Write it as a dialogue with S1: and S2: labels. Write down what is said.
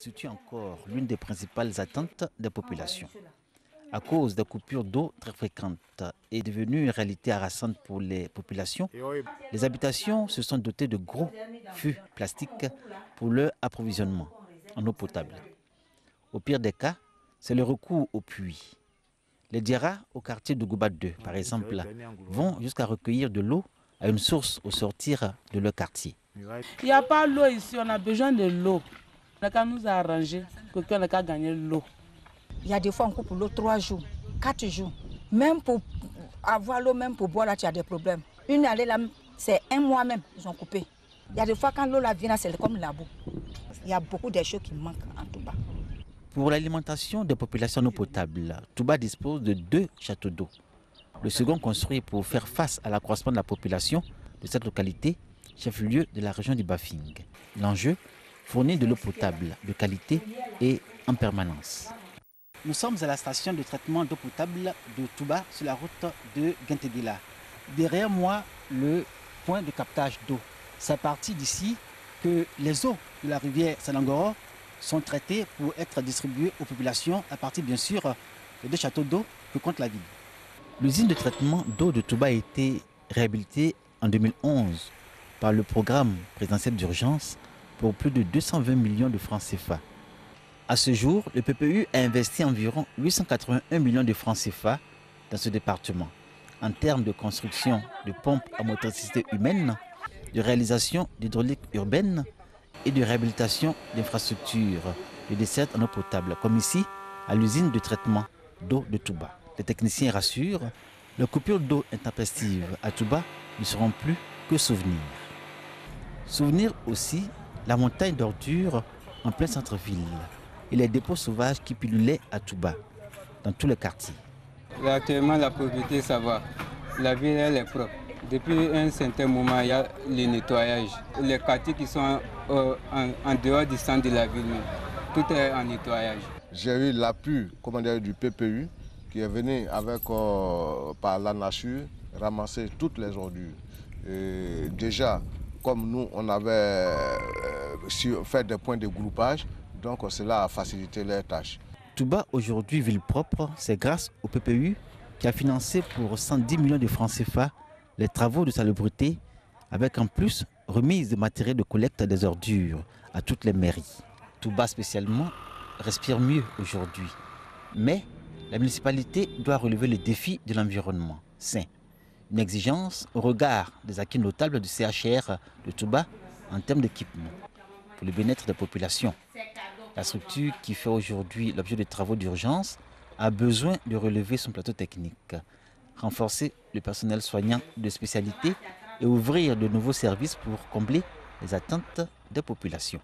S1: constitue encore l'une des principales attentes des populations. À cause des coupures d'eau très fréquentes et devenues une réalité harassante pour les populations, les habitations se sont dotées de gros fûts plastiques pour leur approvisionnement en eau potable. Au pire des cas, c'est le recours au puits. Les Diarra, au quartier de Gouba 2, par exemple, vont jusqu'à recueillir de l'eau à une source au sortir de leur quartier.
S2: Il n'y a pas l'eau ici, on a besoin de l'eau. On n'a qu'à nous arranger, quelqu'un n'a qu'à gagner l'eau.
S3: Il y a des fois on coupe l'eau 3 jours, 4 jours. Même pour avoir l'eau, même pour boire, là, tu as des problèmes. Une année, là, c'est 1 mois même, ils ont coupé. Il y a des fois quand l'eau là vient, c'est comme la boue. Il y a beaucoup de choses qui manquent en Touba.
S1: Pour l'alimentation des populations en eau potable, Touba dispose de 2 châteaux d'eau. Le second construit pour faire face à l'accroissement de la population de cette localité, chef-lieu de la région du Bafing. L'enjeu, fournir de l'eau potable de qualité et en permanence. Nous sommes à la station de traitement d'eau potable de Touba sur la route de Genteguela. Derrière moi, le point de captage d'eau. C'est à partir d'ici que les eaux de la rivière Salangoro sont traitées pour être distribuées aux populations à partir bien sûr des 2 châteaux d'eau que compte la ville. L'usine de traitement d'eau de Touba a été réhabilitée en 2011 par le programme présidentiel d'urgence pour plus de 220 millions de francs CFA. À ce jour, le PPU a investi environ 881 millions de francs CFA dans ce département, en termes de construction de pompes à motricité humaine, de réalisation d'hydraulique urbaine et de réhabilitation d'infrastructures de desserte en eau potable, comme ici à l'usine de traitement d'eau de Touba. Les techniciens rassurent, les coupures d'eau intempestives à Touba ne seront plus que souvenirs. Souvenir aussi la montagne d'ordures en plein centre-ville et les dépôts sauvages qui pullulaient à Touba, dans tous les quartiers.
S4: Actuellement, la propriété, ça va. La ville, elle est propre. Depuis un certain moment, il y a le nettoyage. Les quartiers qui sont en dehors du centre de la ville, tout est en nettoyage.
S5: J'ai eu l'appui du PPU qui est venu avec, par la nature, ramasser toutes les ordures. Et déjà, comme nous, on avait fait des points de groupage, donc cela a facilité les tâches.
S1: Touba, aujourd'hui ville propre, c'est grâce au PPU qui a financé pour 110 millions de francs CFA les travaux de salubrité, avec en plus remise de matériel de collecte des ordures à toutes les mairies. Touba spécialement respire mieux aujourd'hui. Mais la municipalité doit relever le défi de l'environnement sain. Une exigence au regard des acquis notables du CHR de Touba en termes d'équipement pour le bien-être des populations. La structure qui fait aujourd'hui l'objet de travaux d'urgence a besoin de relever son plateau technique, renforcer le personnel soignant de spécialité et ouvrir de nouveaux services pour combler les attentes des populations.